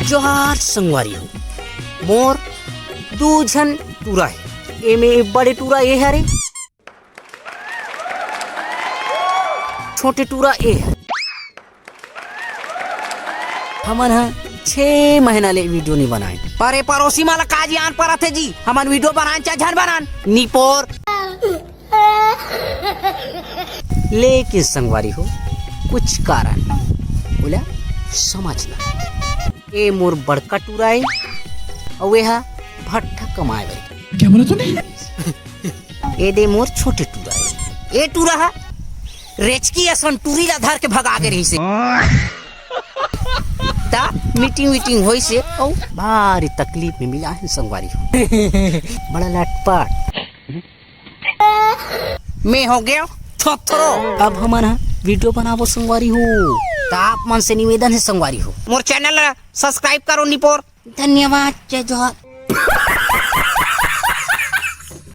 जोहार संगवारी हो मोर दू झन टूरा है एमे बड़े टूरा ए हरे छोटे टूरा ए है हमन हा 6 महीना ले वीडियो नहीं बनाए अरे पड़ोसी माला काजी आन पर थे जी हमन वीडियो बनान चाहे झन बनान निपोर लेकिन संगवारी हो कुछ कारण बोला समझना ए मोर बड़का टूरा है और वे हा भट्ठा कमाए वाली क्या बोला तूने ए दे मोर छोटे टूरा है ए टूरा है रेचकी असन टूरी ला धर के भगा के रही से ता मीटिंग होई से और भारी तकलीफ में मिला है संगवारी हो बड़ा लटपट मैं हो गया थोथरो अब हमारा वीडियो बनावो संगवारी हो ताप मन से निवेदन है संगवारी हो मोर चैनल सब्सक्राइब करो निपोर धन्यवाद जय जोहार।